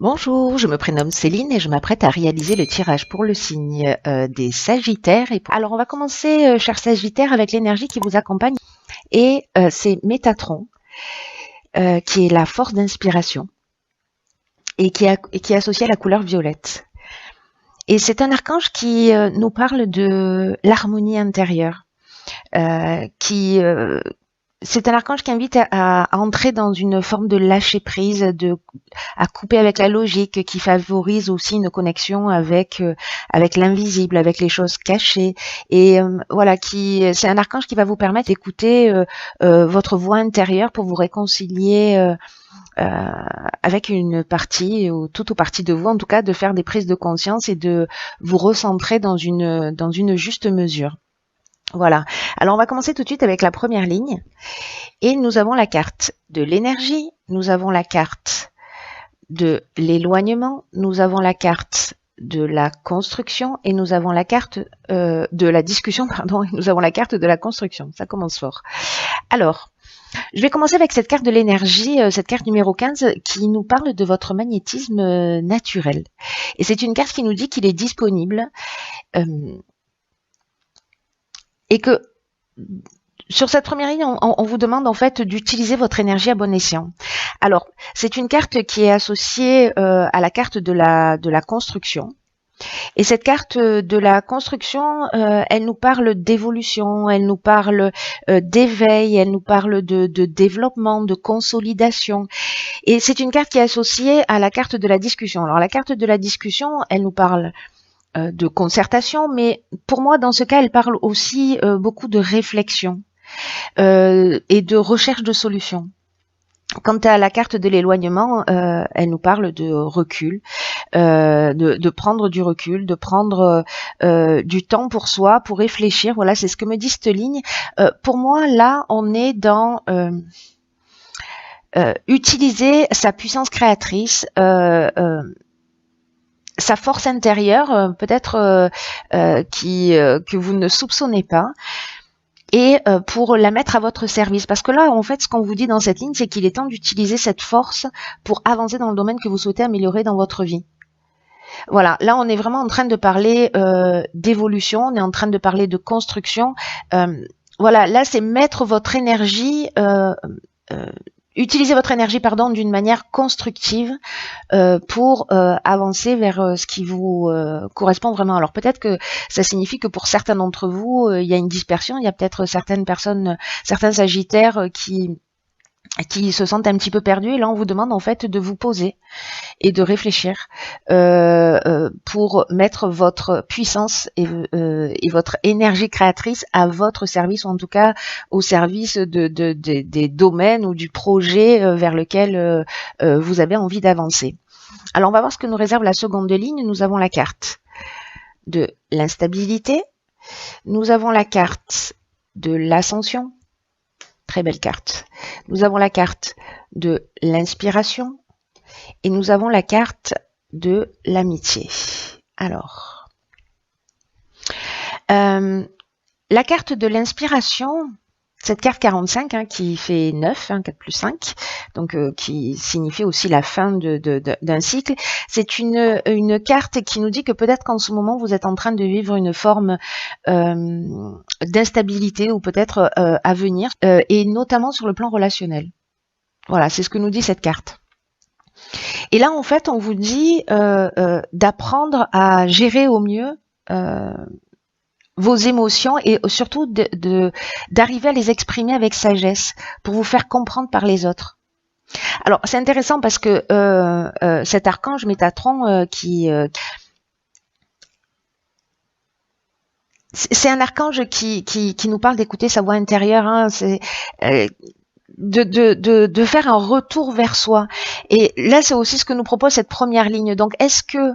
Bonjour, je me prénomme Céline et je m'apprête à réaliser le tirage pour le signe des Sagittaires. Alors on va commencer, cher Sagittaire, avec l'énergie qui vous accompagne et c'est Métatron, qui est la force d'inspiration et qui est associée à la couleur violette. Et c'est un archange qui nous parle de l'harmonie intérieure, qui c'est un archange qui invite à entrer dans une forme de lâcher prise, à couper avec la logique, qui favorise aussi une connexion avec l'invisible, avec les choses cachées. Et voilà, c'est un archange qui va vous permettre d'écouter votre voix intérieure pour vous réconcilier avec une partie ou toute partie de vous, en tout cas, de faire des prises de conscience et de vous recentrer dans une juste mesure. Voilà. Alors, on va commencer tout de suite avec la première ligne. Et nous avons la carte de l'énergie, nous avons la carte de l'éloignement, nous avons la carte de la construction et nous avons la carte de la discussion, pardon, et nous avons la carte de la construction. Ça commence fort. Alors, je vais commencer avec cette carte de l'énergie, cette carte numéro 15, qui nous parle de votre magnétisme naturel. Et c'est une carte qui nous dit qu'il est disponible et que sur cette première ligne, on vous demande en fait d'utiliser votre énergie à bon escient. Alors, c'est une carte qui est associée à la carte de la construction. Et cette carte de la construction, elle nous parle d'évolution, elle nous parle d'éveil, elle nous parle de développement, de consolidation. Et c'est une carte qui est associée à la carte de la discussion. Alors, la carte de la discussion, elle nous parle de concertation, mais pour moi, dans ce cas, elle parle aussi beaucoup de réflexion. Et de recherche de solutions. Quant à la carte de l'éloignement, elle nous parle de recul, de prendre du recul, de prendre du temps pour soi, pour réfléchir. Voilà, c'est ce que me dit cette ligne. Pour moi, là, on est dans utiliser sa puissance créatrice, sa force intérieure, peut-être que vous ne soupçonnez pas, et pour la mettre à votre service. Parce que là, en fait, ce qu'on vous dit dans cette ligne, c'est qu'il est temps d'utiliser cette force pour avancer dans le domaine que vous souhaitez améliorer dans votre vie. Voilà, là, on est vraiment en train de parler d'évolution, on est en train de parler de construction. Voilà, là, c'est mettre votre énergie... utiliser votre énergie, pardon, d'une manière constructive pour avancer vers ce qui vous correspond vraiment. Alors peut-être que ça signifie que pour certains d'entre vous, il y a une dispersion, il y a peut-être certaines personnes, certains sagittaires qui se sentent un petit peu perdus, et là on vous demande en fait de vous poser et de réfléchir pour mettre votre puissance et votre énergie créatrice à votre service, ou en tout cas au service des domaines ou du projet vers lequel vous avez envie d'avancer. Alors on va voir ce que nous réserve la seconde ligne. Nous avons la carte de l'instabilité, nous avons la carte de l'ascension, très belle carte. Nous avons la carte de l'inspiration et nous avons la carte de l'amitié. Alors, la carte de l'inspiration, cette carte 45 qui fait 9, 4 plus 5, donc qui signifie aussi la fin d'un cycle, c'est une carte qui nous dit que peut-être qu'en ce moment vous êtes en train de vivre une forme d'instabilité ou peut-être à venir, et notamment sur le plan relationnel. Voilà, c'est ce que nous dit cette carte. Et là, en fait, on vous dit d'apprendre à gérer au mieux vos émotions et surtout d'arriver à les exprimer avec sagesse pour vous faire comprendre par les autres. Alors, c'est intéressant parce que cet archange Métatron c'est un archange qui nous parle d'écouter sa voix intérieure, c'est de faire un retour vers soi. Et là, c'est aussi ce que nous propose cette première ligne. Donc, est-ce que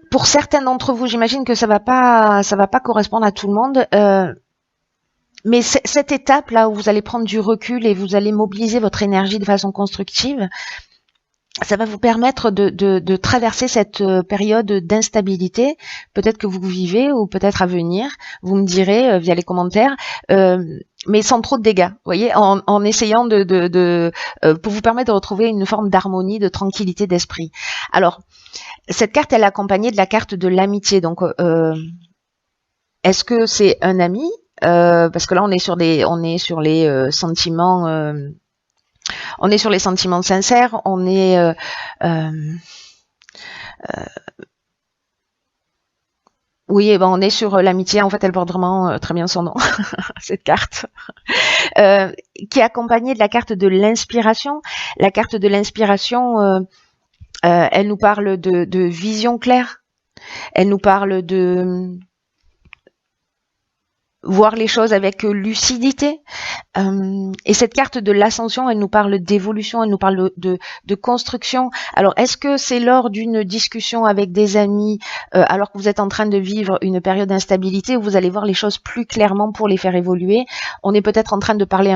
pour certains d'entre vous, j'imagine que ça va pas correspondre à tout le monde, mais cette étape là où vous allez prendre du recul et vous allez mobiliser votre énergie de façon constructive, ça va vous permettre de traverser cette période d'instabilité, peut-être que vous vivez ou peut-être à venir. Vous me direz via les commentaires, mais sans trop de dégâts, vous voyez, en essayant pour vous permettre de retrouver une forme d'harmonie, de tranquillité d'esprit. Alors, cette carte, elle est accompagnée de la carte de l'amitié. Donc, est-ce que c'est un ami? Parce que là, on est sur les sentiments. On est sur les sentiments sincères, oui, on est sur l'amitié. En fait, elle porte vraiment très bien son nom, cette carte, qui est accompagnée de la carte de l'inspiration. La carte de l'inspiration, elle nous parle de vision claire. Elle nous parle de voir les choses avec lucidité. Et cette carte de l'ascension, elle nous parle d'évolution, elle nous parle de construction. Alors, est-ce que c'est lors d'une discussion avec des amis, alors que vous êtes en train de vivre une période d'instabilité, où vous allez voir les choses plus clairement pour les faire évoluer? On est peut-être en train de parler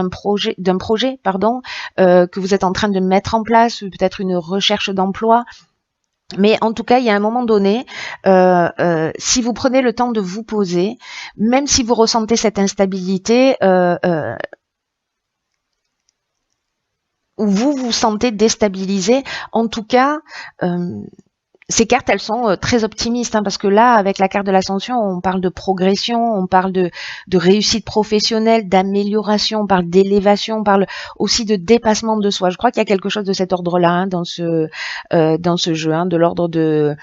d'un projet, que vous êtes en train de mettre en place, ou peut-être une recherche d'emploi. Mais en tout cas, il y a un moment donné, si vous prenez le temps de vous poser, même si vous ressentez cette instabilité, ou vous vous sentez déstabilisé, en tout cas, ces cartes, elles sont très optimistes, parce que là, avec la carte de l'ascension, on parle de progression, on parle de réussite professionnelle, d'amélioration, on parle d'élévation, on parle aussi de dépassement de soi. Je crois qu'il y a quelque chose de cet ordre-là dans ce jeu, de l'ordre de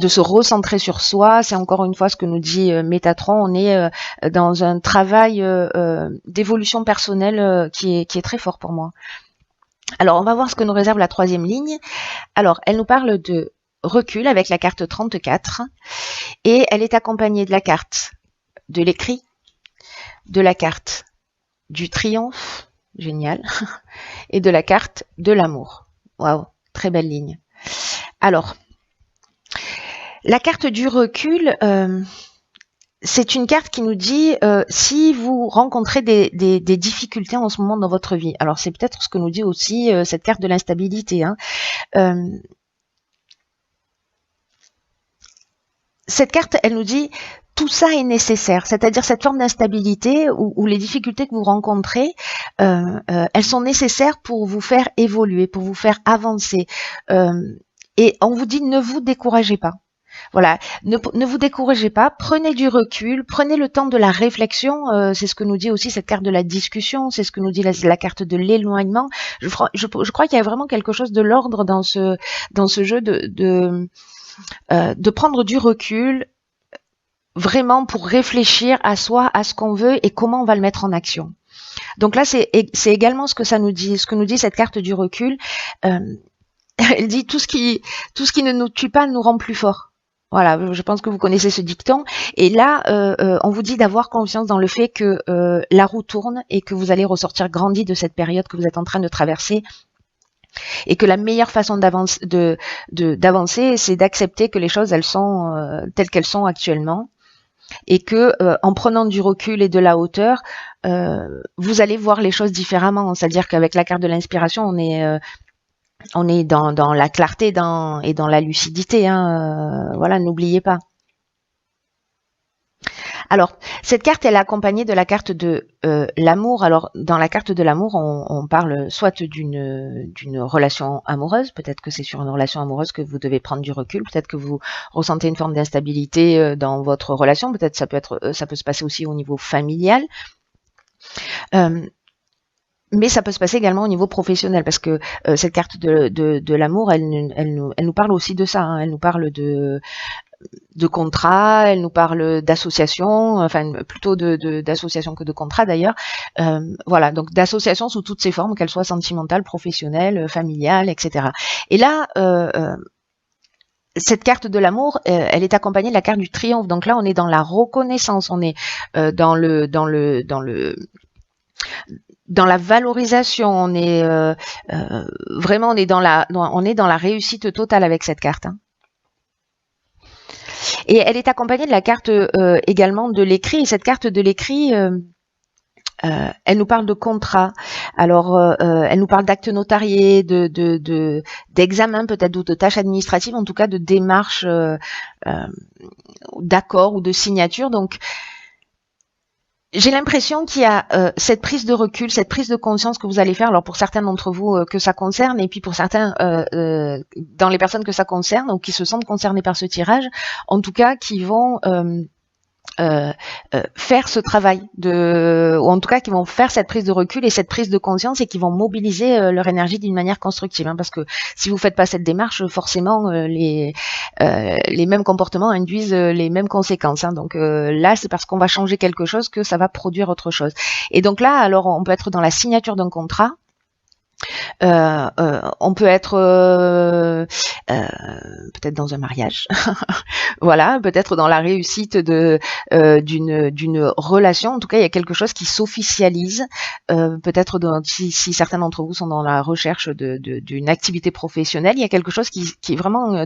se recentrer sur soi. C'est encore une fois ce que nous dit Métatron. On est dans un travail d'évolution personnelle qui est très fort pour moi. Alors, on va voir ce que nous réserve la troisième ligne. Alors, elle nous parle de recul avec la carte 34 et elle est accompagnée de la carte de l'écrit, de la carte du triomphe, génial, et de la carte de l'amour. Waouh, très belle ligne. Alors, la carte du recul, c'est une carte qui nous dit si vous rencontrez des difficultés en ce moment dans votre vie. Alors, c'est peut-être ce que nous dit aussi cette carte de l'instabilité. Cette carte, elle nous dit tout ça est nécessaire, c'est-à-dire cette forme d'instabilité ou les difficultés que vous rencontrez, elles sont nécessaires pour vous faire évoluer, pour vous faire avancer. Et on vous dit ne vous découragez pas. Voilà, ne vous découragez pas, prenez du recul, prenez le temps de la réflexion, c'est ce que nous dit aussi cette carte de la discussion, c'est ce que nous dit la carte de l'éloignement. Je crois qu'il y a vraiment quelque chose de l'ordre dans ce jeu de prendre du recul, vraiment pour réfléchir à soi, à ce qu'on veut et comment on va le mettre en action. Donc là, c'est également ce que ça nous dit, ce que nous dit cette carte du recul. Elle dit tout ce qui ne nous tue pas nous rend plus forts. Voilà, je pense que vous connaissez ce dicton. Et là, on vous dit d'avoir confiance dans le fait que la roue tourne et que vous allez ressortir grandi de cette période que vous êtes en train de traverser. Et que la meilleure façon d'avancer, c'est d'accepter que les choses, elles sont telles qu'elles sont actuellement. Et que en prenant du recul et de la hauteur, vous allez voir les choses différemment. C'est-à-dire qu'avec la carte de l'inspiration, on est dans la clarté et dans la lucidité. Voilà, n'oubliez pas. Alors, cette carte, elle est accompagnée de la carte de l'amour. Alors, dans la carte de l'amour, on parle soit d'une relation amoureuse, peut-être que c'est sur une relation amoureuse que vous devez prendre du recul, peut-être que vous ressentez une forme d'instabilité dans votre relation, peut-être ça peut se passer aussi au niveau familial. Mais ça peut se passer également au niveau professionnel, parce que cette carte de l'amour, elle nous parle aussi de ça. Elle nous parle de contrat, elle nous parle d'association, enfin plutôt d'association que de contrat d'ailleurs. Voilà, donc d'association sous toutes ses formes, qu'elles soient sentimentales, professionnelles, familiales, etc. Et là, cette carte de l'amour, elle est accompagnée de la carte du triomphe. Donc là, on est dans la reconnaissance, on est dans la valorisation, on est vraiment on est dans la réussite totale avec cette carte. Et elle est accompagnée de la carte également de l'écrit. Et cette carte de l'écrit, Elle nous parle de contrat. Alors, elle nous parle d'actes notariés, d'examens peut-être, ou de tâches administratives, en tout cas de démarches, d'accords ou de signatures. Donc, j'ai l'impression qu'il y a cette prise de recul, cette prise de conscience que vous allez faire. Alors pour certains d'entre vous que ça concerne, et puis pour certains dans les personnes que ça concerne ou qui se sentent concernés par ce tirage, en tout cas qui vont faire ce travail ou en tout cas qui vont faire cette prise de recul et cette prise de conscience et qui vont mobiliser leur énergie d'une manière constructive, hein, parce que si vous faites pas cette démarche, forcément les mêmes comportements induisent les mêmes conséquences, hein. Donc là c'est parce qu'on va changer quelque chose que ça va produire autre chose. Et donc là, alors on peut être dans la signature d'un contrat. On peut être peut-être dans un mariage, voilà, peut-être dans la réussite d'une relation. En tout cas, il y a quelque chose qui s'officialise. Peut-être si certains d'entre vous sont dans la recherche d'une activité professionnelle, il y a quelque chose qui est vraiment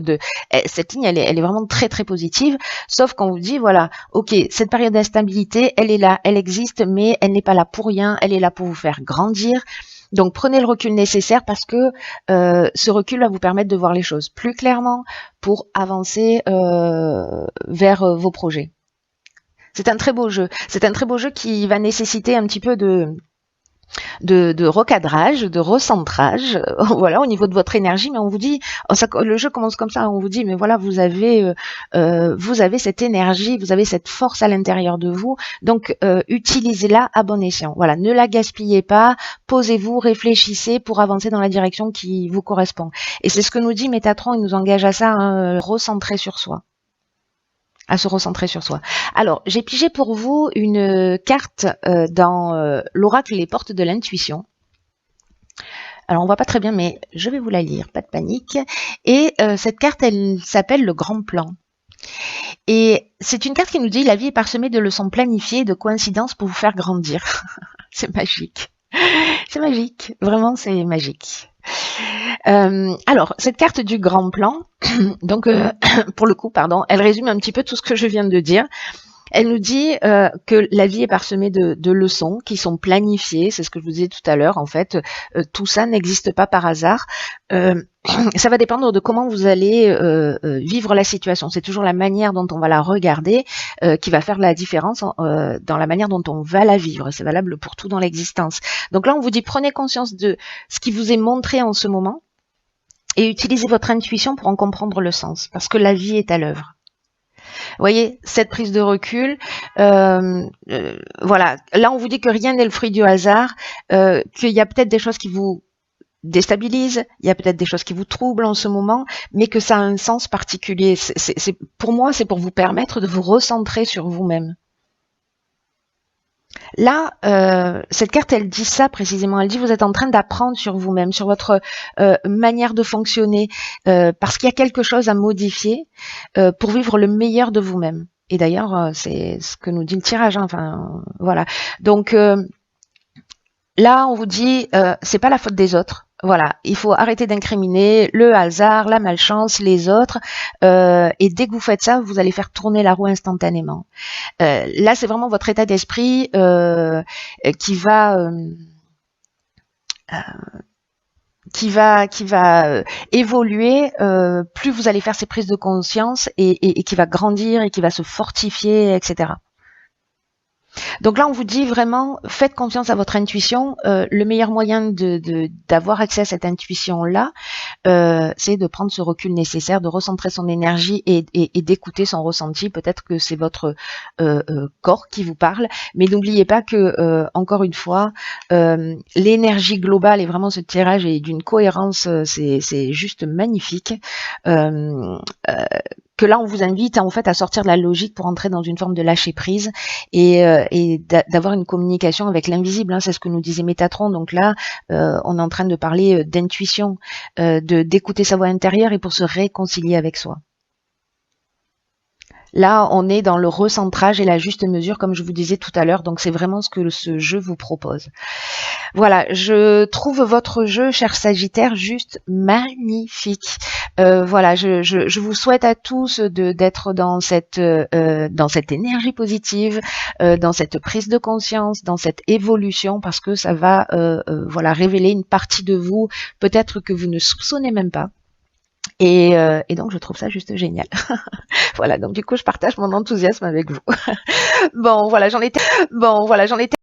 cette ligne, elle est vraiment très très positive. Sauf qu'on vous dit voilà, ok, cette période d'instabilité, elle est là, elle existe, mais elle n'est pas là pour rien. Elle est là pour vous faire grandir. Donc prenez le recul nécessaire parce que ce recul va vous permettre de voir les choses plus clairement pour avancer vers vos projets. C'est un très beau jeu. C'est un très beau jeu qui va nécessiter un petit peu de recadrage, de recentrage, voilà, au niveau de votre énergie. Mais on vous dit, le jeu commence comme ça, on vous dit, mais voilà, vous avez cette énergie, vous avez cette force à l'intérieur de vous, donc utilisez-la à bon escient. Voilà, ne la gaspillez pas, posez-vous, réfléchissez pour avancer dans la direction qui vous correspond. Et c'est ce que nous dit Métatron, il nous engage à ça, hein, recentrer sur soi. À se recentrer sur soi. Alors, j'ai pigé pour vous une carte dans l'oracle Les Portes de l'intuition. Alors, on voit pas très bien, mais je vais vous la lire, pas de panique. Et cette carte, elle s'appelle le Grand Plan. Et c'est une carte qui nous dit « La vie est parsemée de leçons planifiées et de coïncidences pour vous faire grandir. » C'est magique. C'est magique. Vraiment, c'est magique. Alors, cette carte du Grand Plan, donc pour le coup, pardon, elle résume un petit peu tout ce que je viens de dire. Elle nous dit que la vie est parsemée de leçons qui sont planifiées, c'est ce que je vous disais tout à l'heure, en fait, tout ça n'existe pas par hasard. Ça va dépendre de comment vous allez vivre la situation. C'est toujours la manière dont on va la regarder qui va faire la différence dans la manière dont on va la vivre. C'est valable pour tout dans l'existence. Donc là, on vous dit, prenez conscience de ce qui vous est montré en ce moment et utilisez votre intuition pour en comprendre le sens, parce que la vie est à l'œuvre. Vous voyez, cette prise de recul, voilà. Là, on vous dit que rien n'est le fruit du hasard, qu'il y a peut-être des choses qui vous déstabilisent, il y a peut-être des choses qui vous troublent en ce moment, mais que ça a un sens particulier. Pour moi, c'est pour vous permettre de vous recentrer sur vous-même. Là, cette carte, elle dit ça précisément. Elle dit vous êtes en train d'apprendre sur vous-même, sur votre manière de fonctionner, parce qu'il y a quelque chose à modifier pour vivre le meilleur de vous-même. Et d'ailleurs, c'est ce que nous dit le tirage. Hein, enfin, voilà. Donc là, on vous dit, c'est pas la faute des autres. Voilà, il faut arrêter d'incriminer le hasard, la malchance, les autres. Et dès que vous faites ça, vous allez faire tourner la roue instantanément. Là, c'est vraiment votre état d'esprit qui va évoluer. Plus vous allez faire ces prises de conscience et qui va grandir et qui va se fortifier, etc. Donc là, on vous dit vraiment, faites confiance à votre intuition. Le meilleur moyen d'avoir accès à cette intuition-là, c'est de prendre ce recul nécessaire, de recentrer son énergie et d'écouter son ressenti. Peut-être que c'est votre corps qui vous parle, mais n'oubliez pas que, encore une fois, l'énergie globale et vraiment ce tirage est d'une cohérence, c'est juste magnifique. Que là, on vous invite en fait à sortir de la logique pour entrer dans une forme de lâcher prise et d'avoir une communication avec l'invisible. Hein, c'est ce que nous disait Métatron. Donc là, on est en train de parler d'intuition, d'écouter sa voix intérieure et pour se réconcilier avec soi. Là, on est dans le recentrage et la juste mesure, comme je vous disais tout à l'heure. Donc, c'est vraiment ce que ce jeu vous propose. Voilà, je trouve votre jeu, cher Sagittaire, juste magnifique. Voilà, je vous souhaite à tous d'être dans cette énergie positive, dans cette prise de conscience, dans cette évolution, parce que ça va voilà révéler une partie de vous peut-être que vous ne soupçonnez même pas. Et donc je trouve ça juste génial. Voilà, donc du coup je partage mon enthousiasme avec vous. Bon voilà, j'en étais